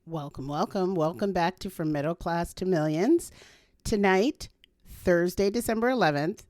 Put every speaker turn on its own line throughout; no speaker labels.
Welcome, welcome, welcome back to From Middle Class to Millions. Tonight, Thursday, December 11th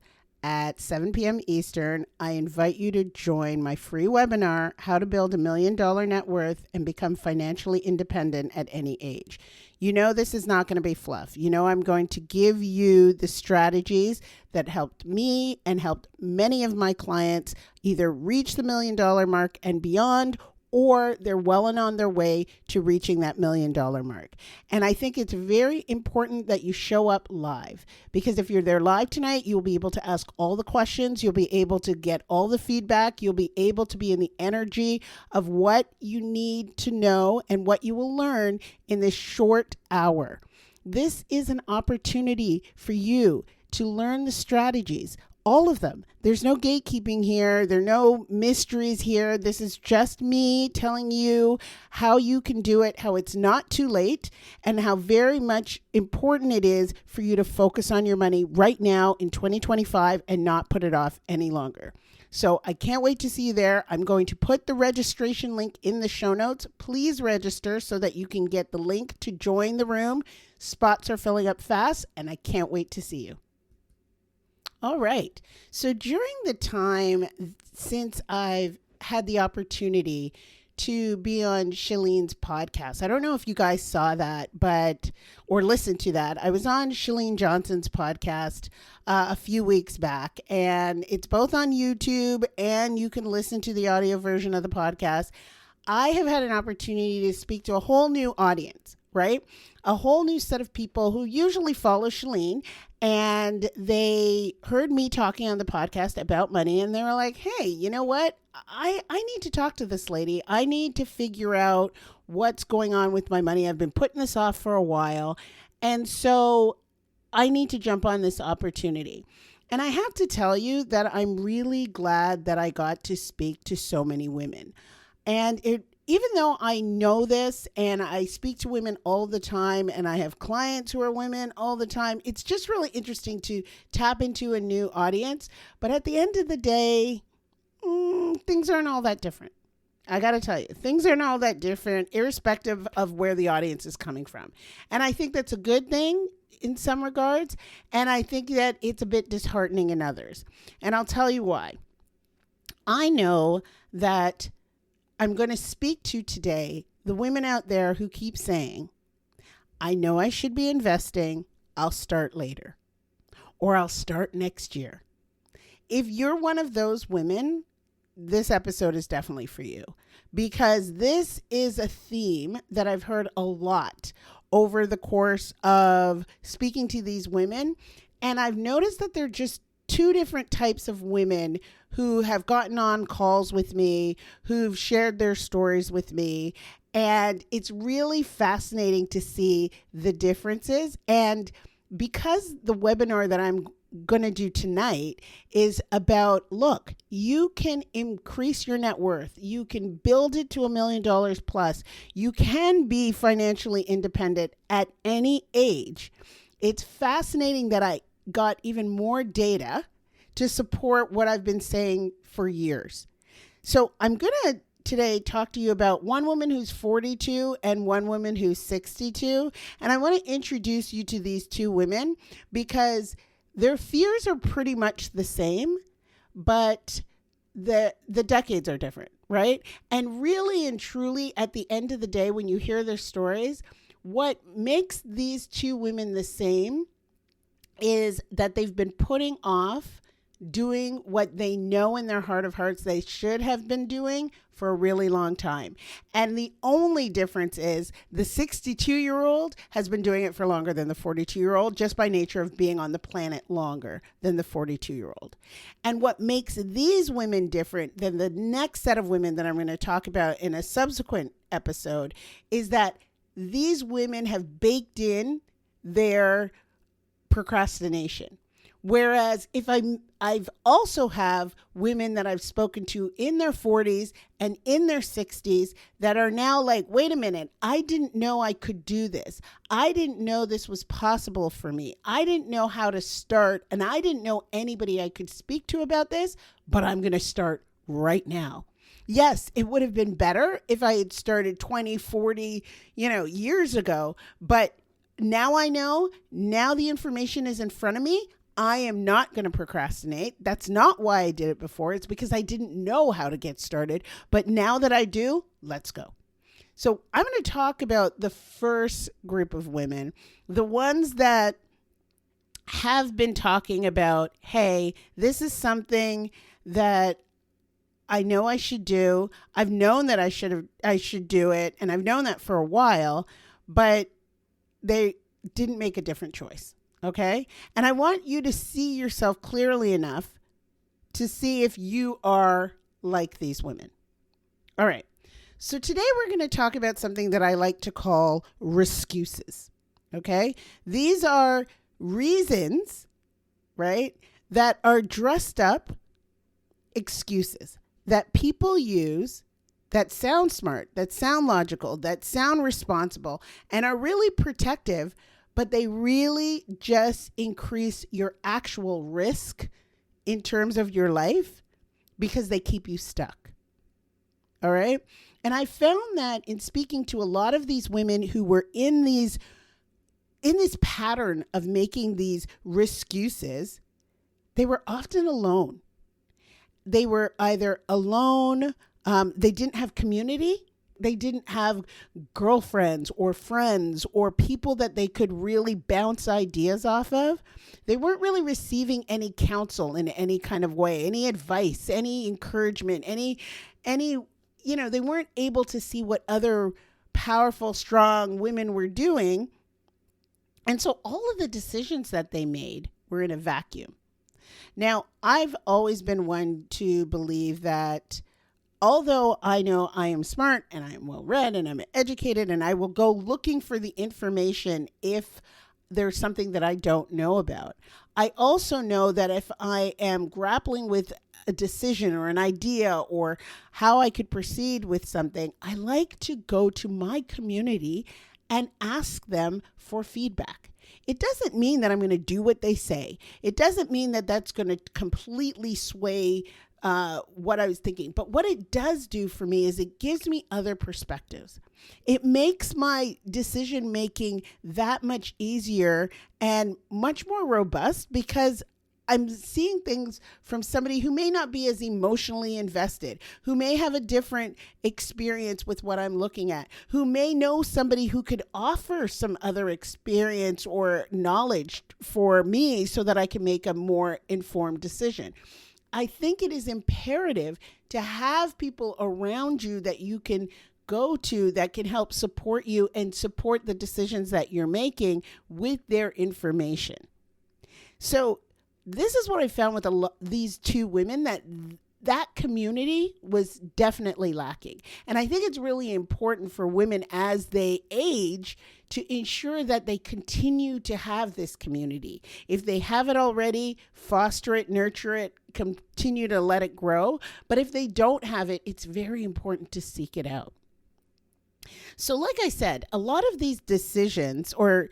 at 7 p.m. Eastern, I invite you to join my free webinar, How to Build $1 Million Net Worth and Become Financially Independent at Any Age. You know this is not going to be fluff. You know I'm going to give you the strategies that helped me and helped many of my clients either reach the $1 million mark and beyond, or they're well and on their way to reaching that $1 million mark. And I think it's very important that you show up live, because if you're there live tonight, you'll be able to ask all the questions. You'll be able to get all the feedback. You'll be able to be in the energy of what you need to know and what you will learn in this short hour. This is an opportunity for you to learn the strategies. All of them. There's no gatekeeping here. There are no mysteries here. This is just me telling you how you can do it, how it's not too late, and how very much important it is for you to focus on your money right now in 2025 and not put it off any longer. So I can't wait to see you there. I'm going to put the registration link in the show notes. Please register so that you can get the link to join the room. Spots are filling up fast, and I can't wait to see you. All right. So during the time since I've had the opportunity to be on Chalene's podcast, I don't know if you guys saw that, or listened to that. I was on Chalene Johnson's podcast a few weeks back, and it's both on YouTube and you can listen to the audio version of the podcast. I have had an opportunity to speak to a whole new audience, right? A whole new set of people who usually follow Chalene, and they heard me talking on the podcast about money, and they were like, hey, you know what? I need to talk to this lady. I need to figure out what's going on with my money. I've been putting this off for a while, and so I need to jump on this opportunity. And I have to tell you that I'm really glad that I got to speak to so many women. And even though I know this and I speak to women all the time and I have clients who are women all the time, it's just really interesting to tap into a new audience. But at the end of the day, things aren't all that different. I got to tell you, things aren't all that different, irrespective of where the audience is coming from. And I think that's a good thing in some regards. And I think that it's a bit disheartening in others. And I'll tell you why. I know that I'm going to speak to today the women out there who keep saying, I know I should be investing, I'll start later, or I'll start next year. If you're one of those women, this episode is definitely for you, because this is a theme that I've heard a lot over the course of speaking to these women. And I've noticed that they're just two different types of women who have gotten on calls with me, who've shared their stories with me. And it's really fascinating to see the differences. And because the webinar that I'm going to do tonight is about, look, you can increase your net worth. You can build it to $1 million plus. You can be financially independent at any age. It's fascinating that I got even more data to support what I've been saying for years. So I'm going to today talk to you about one woman who's 42 and one woman who's 62. And I want to introduce you to these two women because their fears are pretty much the same, but the decades are different, right? And really and truly, at the end of the day, when you hear their stories, what makes these two women the same is that they've been putting off doing what they know in their heart of hearts they should have been doing for a really long time. And the only difference is the 62-year-old has been doing it for longer than the 42-year-old, just by nature of being on the planet longer than the 42-year-old. And what makes these women different than the next set of women that I'm going to talk about in a subsequent episode is that these women have baked in their procrastination. Whereas if I've also have women that I've spoken to in their 40s and in their 60s that are now like, wait a minute, I didn't know I could do this. I didn't know this was possible for me. I didn't know how to start, and I didn't know anybody I could speak to about this, but I'm going to start right now. Yes, it would have been better if I had started 20, 40, years ago. But now I know, now the information is in front of me. I am not going to procrastinate. That's not why I did it before. It's because I didn't know how to get started. But now that I do, let's go. So I'm going to talk about the first group of women, the ones that have been talking about, hey, this is something that I know I should do. I've known that I should do it, and I've known that for a while, but they didn't make a different choice. Okay? And I want you to see yourself clearly enough to see if you are like these women. All right. So today we're going to talk about something that I like to call excuses. Okay? These are reasons, right, that are dressed up excuses that people use that sound smart, that sound logical, that sound responsible, and are really protective, but they really just increase your actual risk in terms of your life because they keep you stuck. All right? And I found that in speaking to a lot of these women who were in this pattern of making these excuses, they were often alone. They were either alone, they didn't have community, they didn't have girlfriends or friends or people that they could really bounce ideas off of. They weren't really receiving any counsel in any kind of way, any advice, any encouragement, any they weren't able to see what other powerful, strong women were doing. And so all of the decisions that they made were in a vacuum. Now, I've always been one to believe that although I know I am smart and I am well read and I'm educated and I will go looking for the information if there's something that I don't know about, I also know that if I am grappling with a decision or an idea or how I could proceed with something, I like to go to my community and ask them for feedback. It doesn't mean that I'm going to do what they say. It doesn't mean that that's going to completely sway what I was thinking. But what it does do for me is it gives me other perspectives. It makes my decision making that much easier and much more robust because I'm seeing things from somebody who may not be as emotionally invested, who may have a different experience with what I'm looking at, who may know somebody who could offer some other experience or knowledge for me so that I can make a more informed decision. I think it is imperative to have people around you that you can go to that can help support you and support the decisions that you're making with their information. So this is what I found with these two women, that community was definitely lacking. And I think it's really important for women as they age to ensure that they continue to have this community. If they have it already, foster it, nurture it, continue to let it grow. But if they don't have it, it's very important to seek it out. So like I said, a lot of these decisions or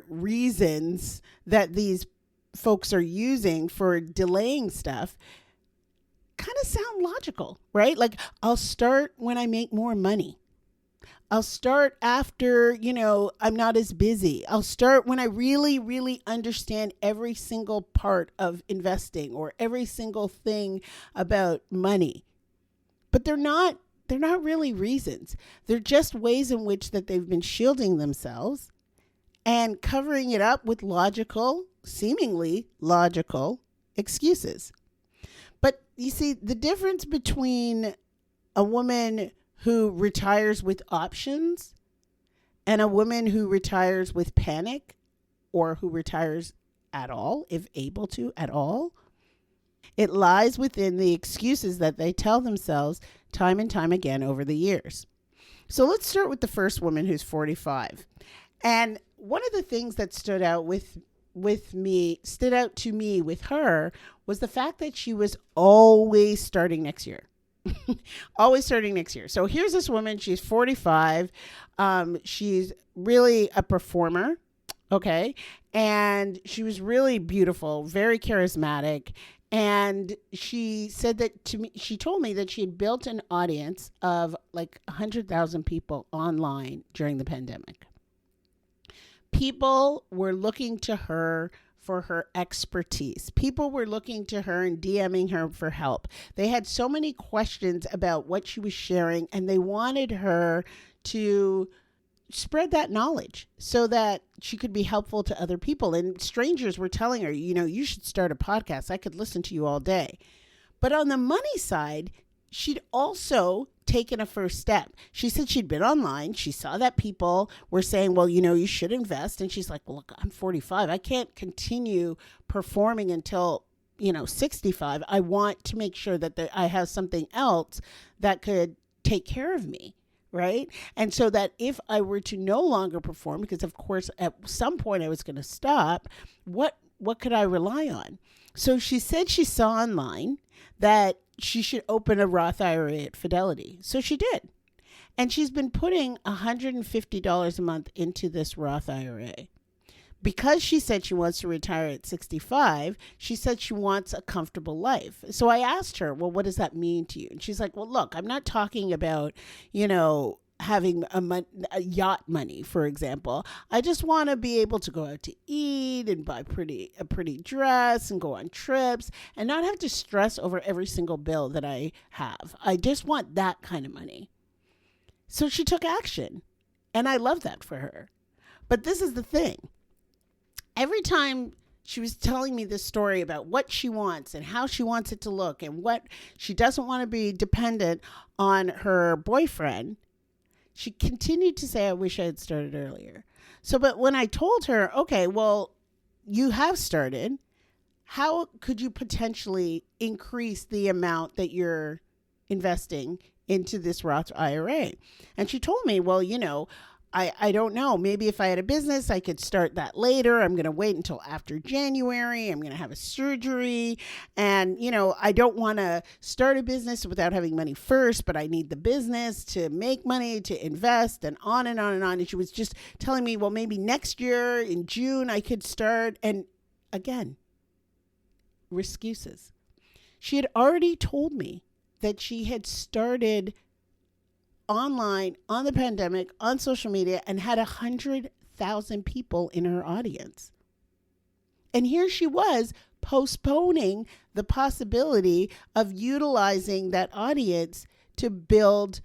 reasons that these folks are using for delaying stuff kind of sound logical, right? Like, I'll start when I make more money. I'll start after, I'm not as busy. I'll start when I really, really understand every single part of investing or every single thing about money. But they're not really reasons. They're just ways in which that they've been shielding themselves and covering it up with seemingly logical excuses. But you see, the difference between a woman who retires with options and a woman who retires with panic or who retires at all, if able to at all, it lies within the excuses that they tell themselves time and time again over the years. So let's start with the first woman who's 45. And one of the things that stood out to me with her was the fact that she was always starting next year. Always starting next year. So here's this woman, she's 45. She's really a performer. Okay. And she was really beautiful, very charismatic. And she said that to me, she told me that she had built an audience of like 100,000 people online during the pandemic. People were looking to her for her expertise. People were looking to her and DMing her for help. They had so many questions about what she was sharing, and they wanted her to spread that knowledge so that she could be helpful to other people. And strangers were telling her, you should start a podcast. I could listen to you all day. But on the money side, she'd also taken a first step. She said she'd been online. She saw that people were saying, well, you should invest. And she's like, well, look, I'm 45. I can't continue performing until 65. I want to make sure that I have something else that could take care of me. Right. And so that if I were to no longer perform, because of course, at some point I was going to stop, what could I rely on? So she said she saw online that she should open a Roth IRA at Fidelity. So she did. And she's been putting $150 a month into this Roth IRA. Because she said she wants to retire at 65, she said she wants a comfortable life. So I asked her, well, what does that mean to you? And she's like, well, look, I'm not talking about, having a yacht money, for example. I just want to be able to go out to eat and buy a pretty dress and go on trips and not have to stress over every single bill that I have. I just want that kind of money. So she took action, and I love that for her. But this is the thing. Every time she was telling me this story about what she wants and how she wants it to look and what she doesn't want to be dependent on her boyfriend, she continued to say, I wish I had started earlier. But when I told her, okay, well, you have started, how could you potentially increase the amount that you're investing into this Roth IRA? And she told me, well, I don't know. Maybe if I had a business, I could start that later. I'm going to wait until after January. I'm going to have a surgery. And, I don't want to start a business without having money first, but I need the business to make money, to invest, and on and on and on. And she was just telling me, well, maybe next year in June I could start. And again, excuses. She had already told me that she had started online on the pandemic, on social media, and had 100,000 people in her audience. And here she was postponing the possibility of utilizing that audience to build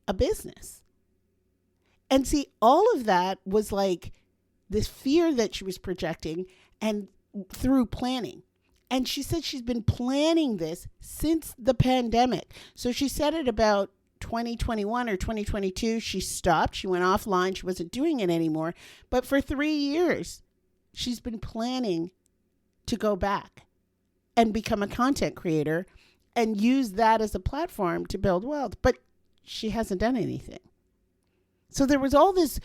a business. And see, all of that was like this fear that she was projecting and through planning. And she said she's been planning this since the pandemic. So she said it about 2021 or 2022, she stopped. She went offline. She wasn't doing it anymore. But for 3 years, she's been planning to go back and become a content creator and use that as a platform to build wealth. But she hasn't done anything. So there was all this,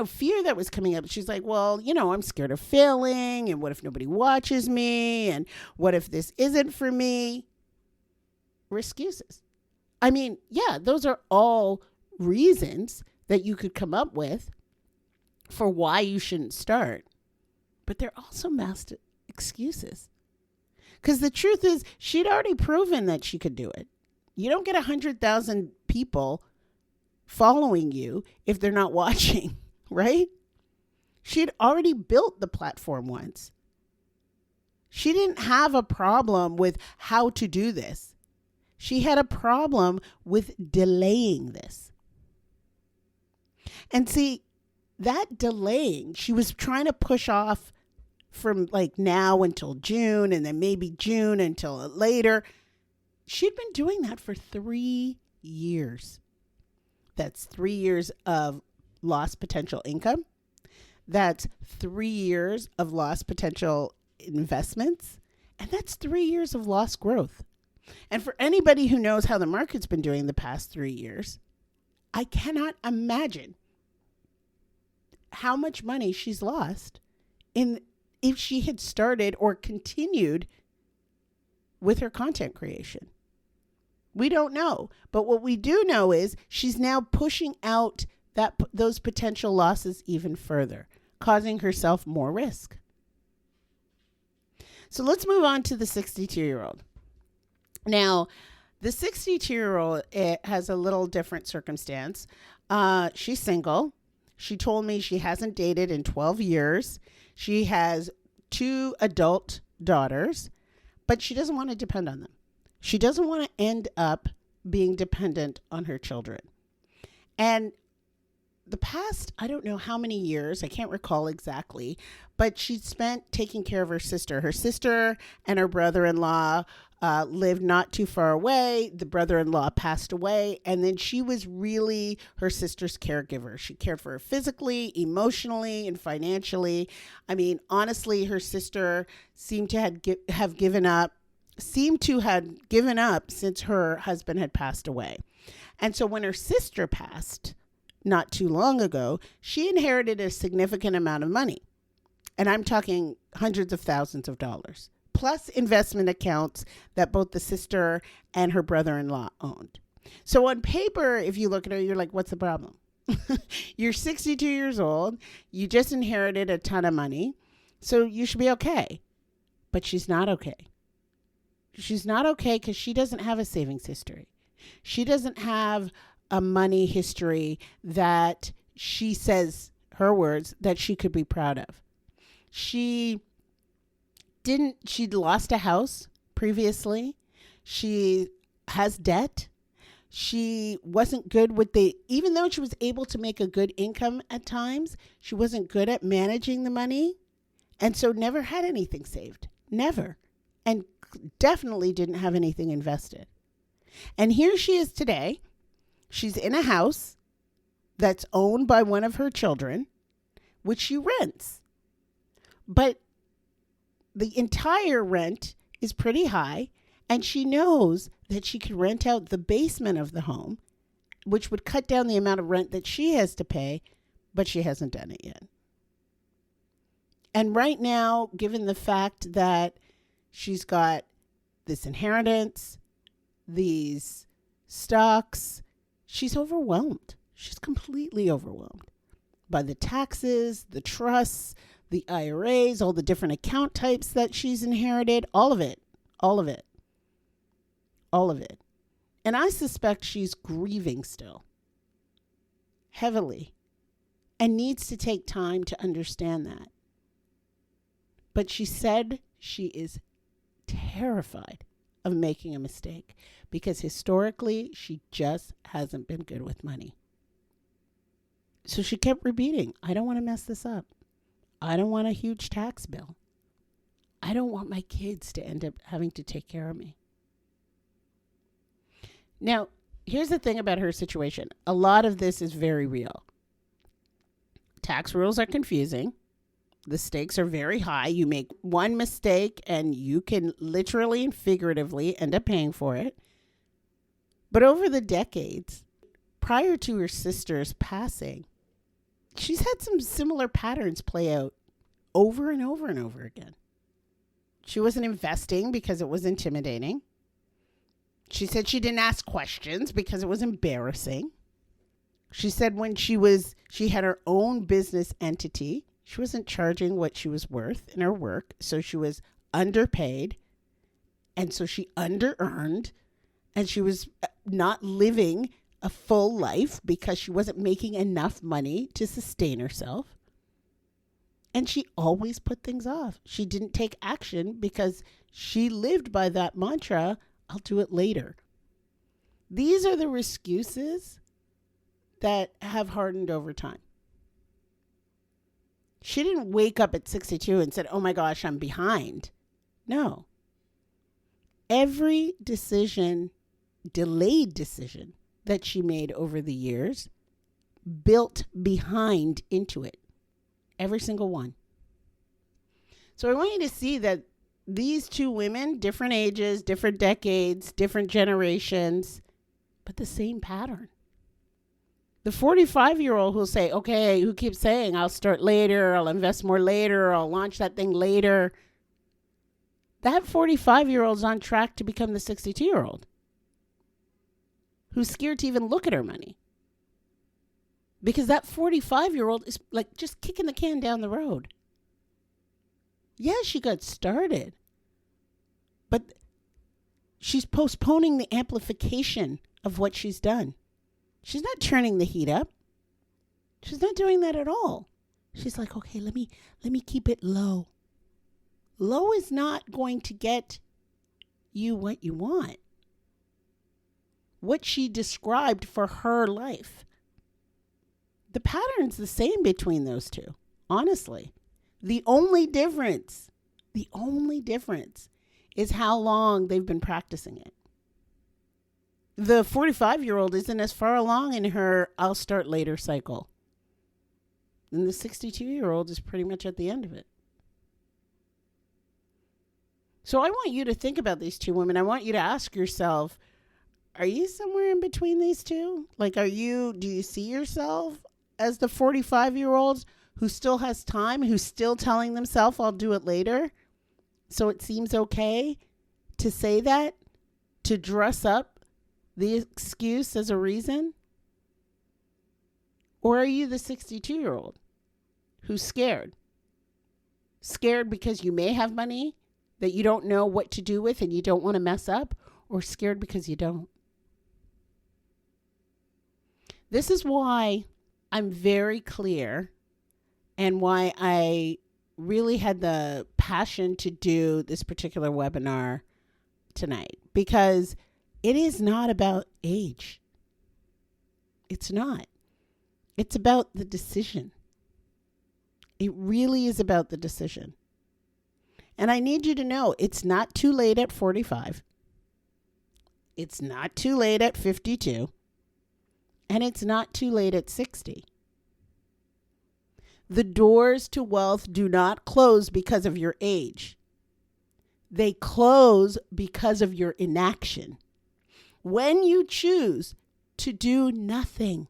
fear that was coming up. She's like, well, I'm scared of failing. And what if nobody watches me? And what if this isn't for me? Excuses. I mean, yeah, those are all reasons that you could come up with for why you shouldn't start. But they're also masked excuses. Because the truth is, she'd already proven that she could do it. You don't get 100,000 people following you if they're not watching, right? She'd already built the platform once. She didn't have a problem with how to do this. She had a problem with delaying this. And see, that delaying, she was trying to push off from like now until June and then maybe June until later. She'd been doing that for 3 years. That's 3 years of lost potential income. That's 3 years of lost potential investments. And that's 3 years of lost growth. And for anybody who knows how the market's been doing the past 3 years, I cannot imagine how much money she's lost if she had started or continued with her content creation. We don't know. But what we do know is she's now pushing out those potential losses even further, causing herself more risk. So let's move on to the 62-year-old. Now, the 62-year-old has a little different circumstance. She's single. She told me she hasn't dated in 12 years. She has 2 adult daughters, but she doesn't want to depend on them. She doesn't want to end up being dependent on her children. And the past, I don't know how many years, I can't recall exactly, but she spent taking care of her sister. Her sister and her brother-in-law lived not too far away. The brother-in-law passed away, and then she was really her sister's caregiver. She cared for her physically, emotionally, and financially. I mean, honestly, her sister seemed to have given up since her husband had passed away. And so when her sister passed not too long ago, she inherited a significant amount of money. And I'm talking hundreds of thousands of dollars, plus investment accounts that both the sister and her brother-in-law owned. So on paper, if you look at her, you're like, what's the problem? You're 62 years old. You just inherited a ton of money. So you should be okay. But she's not okay. She's not okay because she doesn't have a savings history. She doesn't have a money history that she says, her words, that she could be proud of. She'd lost a house previously. She has debt. She wasn't good with even though she was able to make a good income at times, she wasn't good at managing the money. And so never had anything saved. Never. And definitely didn't have anything invested. And here she is today. She's in a house that's owned by one of her children, which she rents. But the entire rent is pretty high, and she knows that she could rent out the basement of the home, which would cut down the amount of rent that she has to pay, but she hasn't done it yet. And right now, given the fact that she's got this inheritance, these stocks, she's overwhelmed. She's completely overwhelmed by the taxes, the trusts, the IRAs, all the different account types that she's inherited, all of it. And I suspect she's grieving still, heavily, and needs to take time to understand that. But she said she is terrified of making a mistake because historically she just hasn't been good with money. So she kept repeating, I don't want to mess this up. I don't want a huge tax bill. I don't want my kids to end up having to take care of me. Now, here's the thing about her situation. A lot of this is very real. Tax rules are confusing. The stakes are very high. You make one mistake and you can literally and figuratively end up paying for it. But over the decades, prior to her sister's passing, she's had some similar patterns play out over and over and over again. She wasn't investing because it was intimidating. She said she didn't ask questions because it was embarrassing. She said when she had her own business entity, she wasn't charging what she was worth in her work, so she was underpaid, and so she under-earned, and she was not living a full life because she wasn't making enough money to sustain herself. And she always put things off. She didn't take action because she lived by that mantra, I'll do it later. These are the excuses that have hardened over time. She didn't wake up at 62 and said, oh my gosh, I'm behind. No. Every delayed decision that she made over the years built behind into it. Every single one. So I want you to see that these two women, different ages, different decades, different generations, but the same pattern. The 45-year-old who'll say, okay, who keeps saying, I'll start later, I'll invest more later, I'll launch that thing later. That 45-year-old's on track to become the 62-year-old who's scared to even look at her money. Because that 45-year-old is like just kicking the can down the road. Yeah, she got started, But she's postponing the amplification of what she's done. She's not turning the heat up. She's not doing that at all. She's like, okay, let me keep it low. Low is not going to get you what you want. What she described for her life. The pattern's the same between those two, honestly. The only difference is how long they've been practicing it. The 45-year-old isn't as far along in her I'll start later cycle. And the 62-year-old is pretty much at the end of it. So I want you to think about these two women. I want you to ask yourself, are you somewhere in between these two? Like, do you see yourself as the 45-year-old who still has time, who's still telling themselves, I'll do it later? So it seems okay to say that, to dress up the excuse as a reason? Or are you the 62-year-old who's scared? Scared because you may have money that you don't know what to do with and you don't want to mess up, or scared because you don't? This is why I'm very clear and why I really had the passion to do this particular webinar tonight, because it is not about age. It's not. It's about the decision. It really is about the decision. And I need you to know it's not too late at 45. It's not too late at 52. And it's not too late at 60. The doors to wealth do not close because of your age. They close because of your inaction. When you choose to do nothing,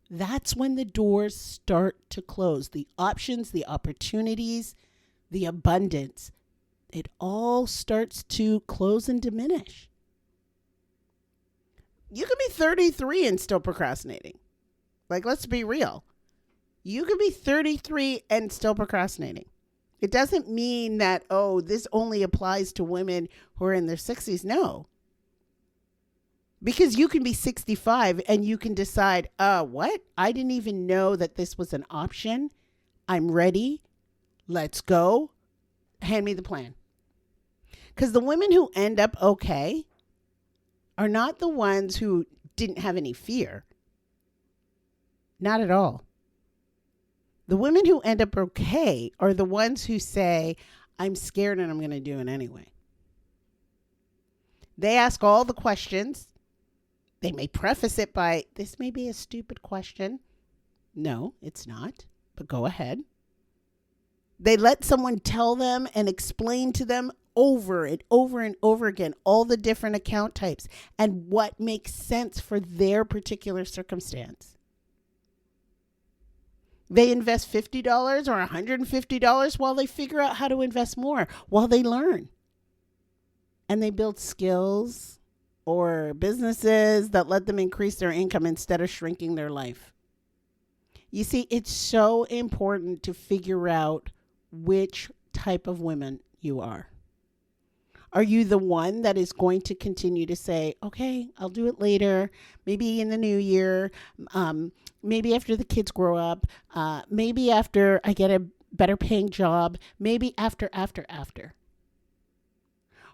that's when the doors start to close. The options, the opportunities, the abundance, it all starts to close and diminish. You could be 33 and still procrastinating. Like, let's be real. You could be 33 and still procrastinating. It doesn't mean that, oh, this only applies to women who are in their 60s. No. Because you can be 65 and you can decide, what? I didn't even know that this was an option. I'm ready. Let's go. Hand me the plan. Because the women who end up okay are not the ones who didn't have any fear. Not at all. The women who end up okay are the ones who say, I'm scared and I'm going to do it anyway. They ask all the questions. They may preface it by, this may be a stupid question. No, it's not, but go ahead. They let someone tell them and explain to them over and over and over again all the different account types and what makes sense for their particular circumstance. They invest $50 or $150 while they figure out how to invest more, while they learn. And they build skills or businesses that let them increase their income instead of shrinking their life. You see, it's so important to figure out which type of woman you are. Are you the one that is going to continue to say, okay, I'll do it later, maybe in the new year, maybe after the kids grow up, maybe after I get a better paying job, maybe after.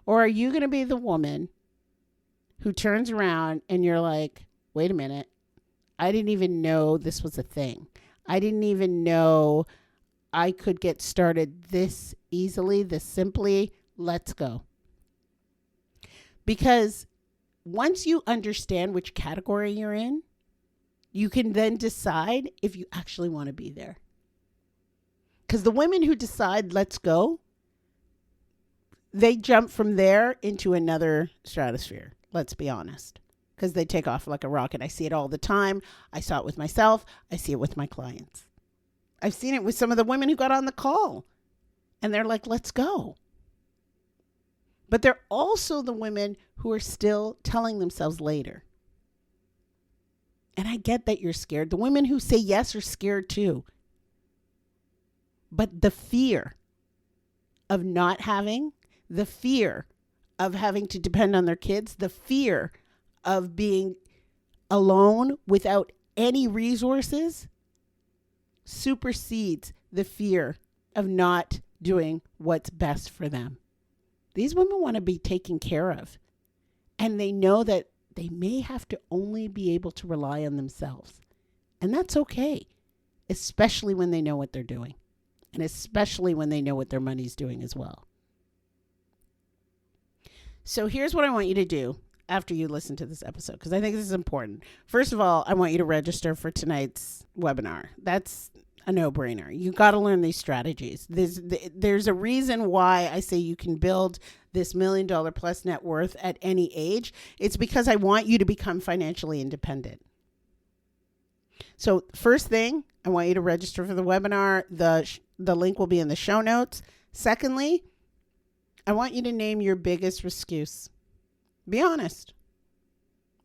Or are you going to be the woman who turns around and you're like, wait a minute, I didn't even know this was a thing. I didn't even know I could get started this easily, this simply. Let's go. Because once you understand which category you're in, you can then decide if you actually want to be there. Because the women who decide, let's go, they jump from there into another stratosphere. Let's be honest. Because they take off like a rocket. I see it all the time. I saw it with myself. I see it with my clients. I've seen it with some of the women who got on the call. And they're like, let's go. But they're also the women who are still telling themselves later. And I get that you're scared. The women who say yes are scared too. But the fear of not having, the fear of having to depend on their kids, the fear of being alone without any resources supersedes the fear of not doing what's best for them. These women want to be taken care of, and they know that they may have to only be able to rely on themselves. And that's okay, especially when they know what they're doing, and especially when they know what their money's doing as well. So here's what I want you to do after you listen to this episode, because I think this is important. First of all, I want you to register for tonight's webinar. That's a no-brainer. You got to learn these strategies. There's a reason why I say you can build this $1 million plus net worth at any age. It's because I want you to become financially independent. So first thing, I want you to register for the webinar. The link will be in the show notes. Secondly, I want you to name your biggest excuse. Be honest.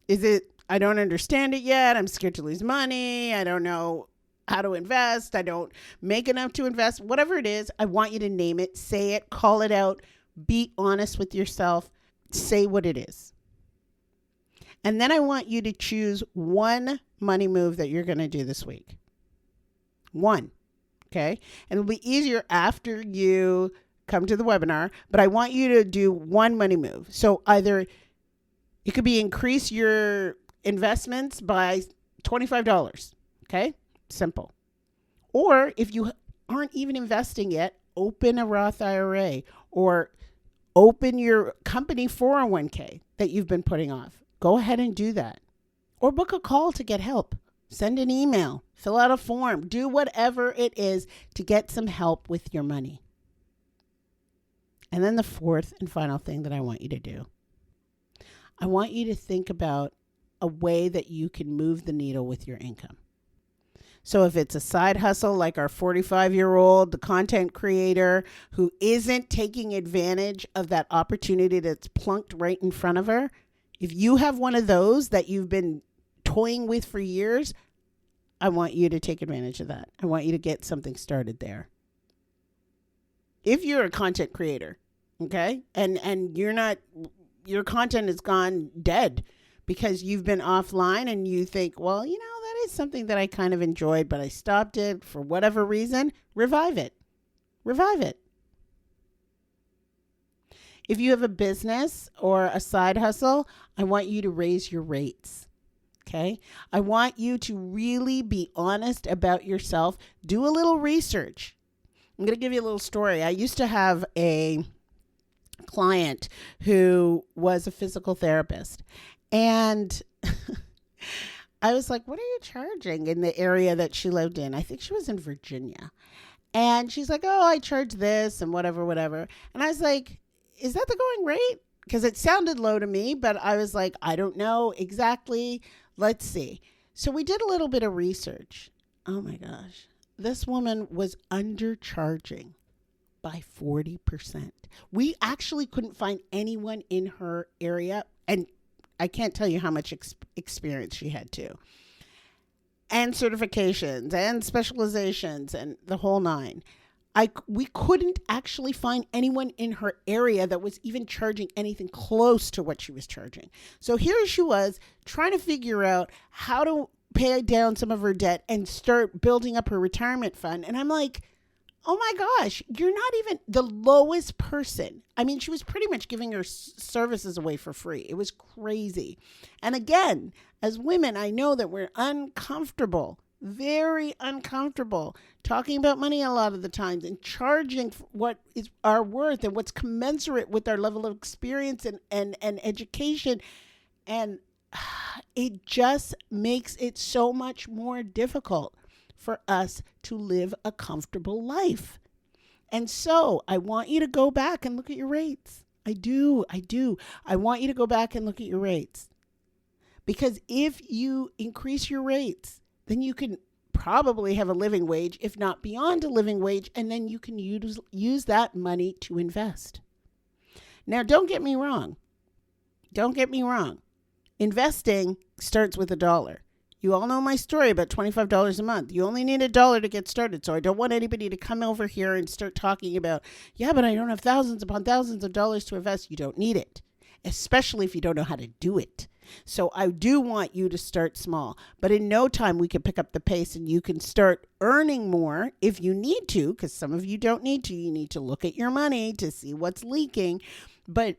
Is it, I don't understand it yet. I'm scared to lose money. I don't know how to invest. I don't make enough to invest. Whatever it is, I want you to name it, say it, call it out, be honest with yourself, say what it is. And then I want you to choose one money move that you're going to do this week. One. Okay. And it'll be easier after you come to the webinar, but I want you to do one money move. So either it could be increase your investments by $25. Okay. Simple. Or if you aren't even investing yet, open a Roth IRA or open your company 401k that you've been putting off. Go ahead and do that. Or book a call to get help. Send an email, fill out a form, do whatever it is to get some help with your money. And then the fourth and final thing that I want you to do, I want you to think about a way that you can move the needle with your income. So if it's a side hustle like our 45-year-old, the content creator who isn't taking advantage of that opportunity that's plunked right in front of her, if you have one of those that you've been toying with for years, I want you to take advantage of that. I want you to get something started there. If you're a content creator, okay, and you're not, your content has gone dead because you've been offline and you think, well, you know, that is something that I kind of enjoyed, but I stopped it for whatever reason, revive it. Revive it. If you have a business or a side hustle, I want you to raise your rates. Okay. I want you to really be honest about yourself. Do a little research. I'm going to give you a little story. I used to have a client who was a physical therapist, and I was like, what are you charging in the area that she lived in? I think she was in Virginia. And she's like, oh, I charge this and whatever. And I was like, is that the going rate? Because it sounded low to me, but I was like, I don't know exactly. Let's see. So we did a little bit of research. Oh my gosh. This woman was undercharging by 40%. We actually couldn't find anyone in her area. And I can't tell you how much experience she had too. And certifications and specializations and the whole nine. We couldn't actually find anyone in her area that was even charging anything close to what she was charging. So here she was trying to figure out how to pay down some of her debt and start building up her retirement fund. And I'm like, oh my gosh, you're not even the lowest person. I mean, she was pretty much giving her services away for free. It was crazy. And again, as women, I know that we're uncomfortable, very uncomfortable talking about money a lot of the times and charging what is our worth and what's commensurate with our level of experience and education. And it just makes it so much more difficult for us to live a comfortable life. And so I want you to go back and look at your rates. I do. I want you to go back and look at your rates. Because if you increase your rates, then you can probably have a living wage, if not beyond a living wage, and then you can use that money to invest. Now, don't get me wrong. Investing starts with $1. You all know my story about $25 a month. You only need $1 to get started. So I don't want anybody to come over here and start talking about, yeah, but I don't have thousands upon thousands of dollars to invest. You don't need it. especially if you don't know how to do it. So I do want you to start small, but in no time we can pick up the pace and you can start earning more if you need to, because some of you don't need to. You need to look at your money to see what's leaking, but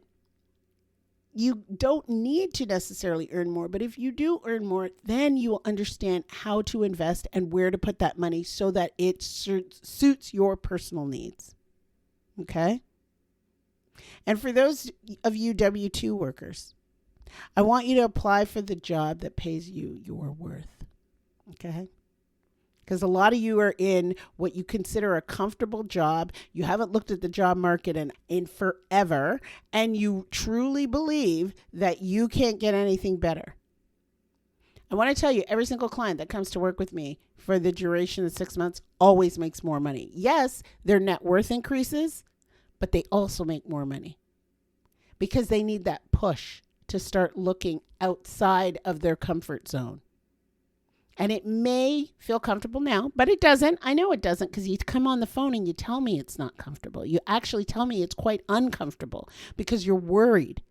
you don't need to necessarily earn more. But if you do earn more, then you will understand how to invest and where to put that money so that it suits your personal needs. Okay? And for those of you W-2 workers, I want you to apply for the job that pays you your worth. Okay? Because a lot of you are in what you consider a comfortable job. You haven't looked at the job market in forever, and you truly believe that you can't get anything better. I want to tell you, every single client that comes to work with me for the duration of 6 months always makes more money. Yes, their net worth increases, but they also make more money because they need that push to start looking outside of their comfort zone. And it may feel comfortable now, but it doesn't. I know it doesn't, because you come on the phone and you tell me it's not comfortable. You actually tell me it's quite uncomfortable because you're worried.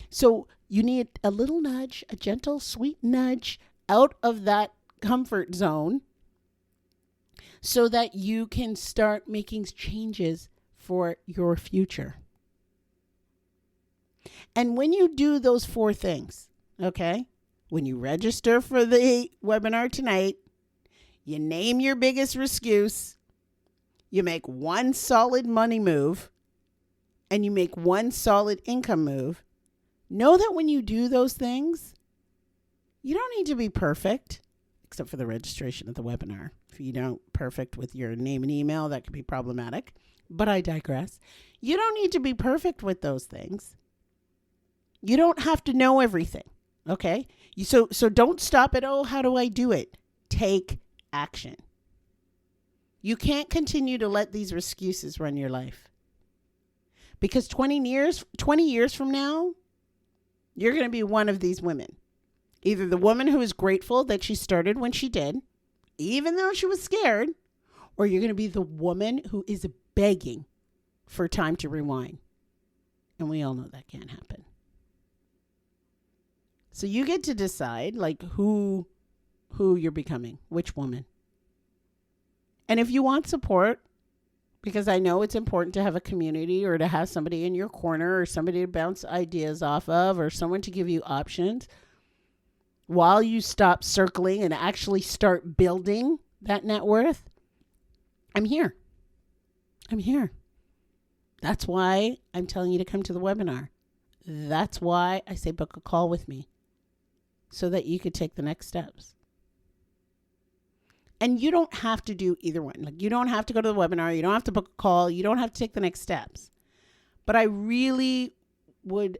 So you need a little nudge, a gentle, sweet nudge out of that comfort zone so that you can start making changes for your future. And when you do those 4 things, okay, when you register for the webinar tonight, you name your biggest excuse, you make one solid money move, and you make one solid income move, know that when you do those things, you don't need to be perfect, except for the registration of the webinar. If you don't perfect with your name and email, that could be problematic, but I digress. You don't need to be perfect with those things. You don't have to know everything, okay? So don't stop at, oh, how do I do it? Take action. You can't continue to let these excuses run your life. Because 20 years from now, you're going to be one of these women. Either the woman who is grateful that she started when she did, even though she was scared, or you're going to be the woman who is begging for time to rewind. And we all know that can't happen. So you get to decide like who you're becoming, which woman. And if you want support, because I know it's important to have a community or to have somebody in your corner or somebody to bounce ideas off of or someone to give you options while you stop circling and actually start building that net worth, I'm here. I'm here. That's why I'm telling you to come to the webinar. That's why I say book a call with me so that you could take the next steps. And you don't have to do either one. Like, you don't have to go to the webinar. You don't have to book a call. You don't have to take the next steps. But I really would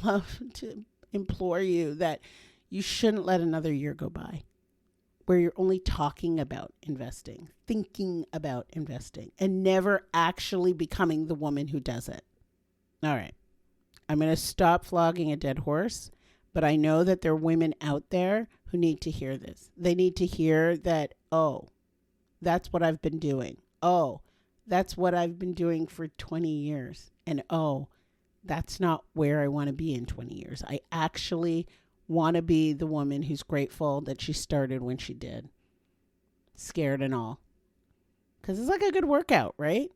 love to implore you that you shouldn't let another year go by where you're only talking about investing, thinking about investing, and never actually becoming the woman who does it. All right. I'm going to stop flogging a dead horse, but I know that there are women out there who need to hear this. They need to hear that, oh, that's what I've been doing. Oh, that's what I've been doing for 20 years. And oh, that's not where I want to be in 20 years. I actually want to be the woman who's grateful that she started when she did. Scared and all. Because it's like a good workout, right?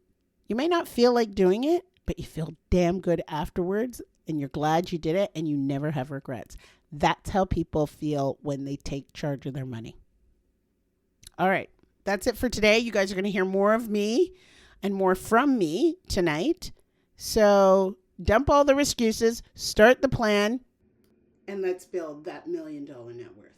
You may not feel like doing it, but you feel damn good afterwards, and you're glad you did it, and you never have regrets. That's how people feel when they take charge of their money. All right. That's it for today. You guys are going to hear more of me and more from me tonight. So dump all the excuses, start the plan, and let's build that $1 million net worth.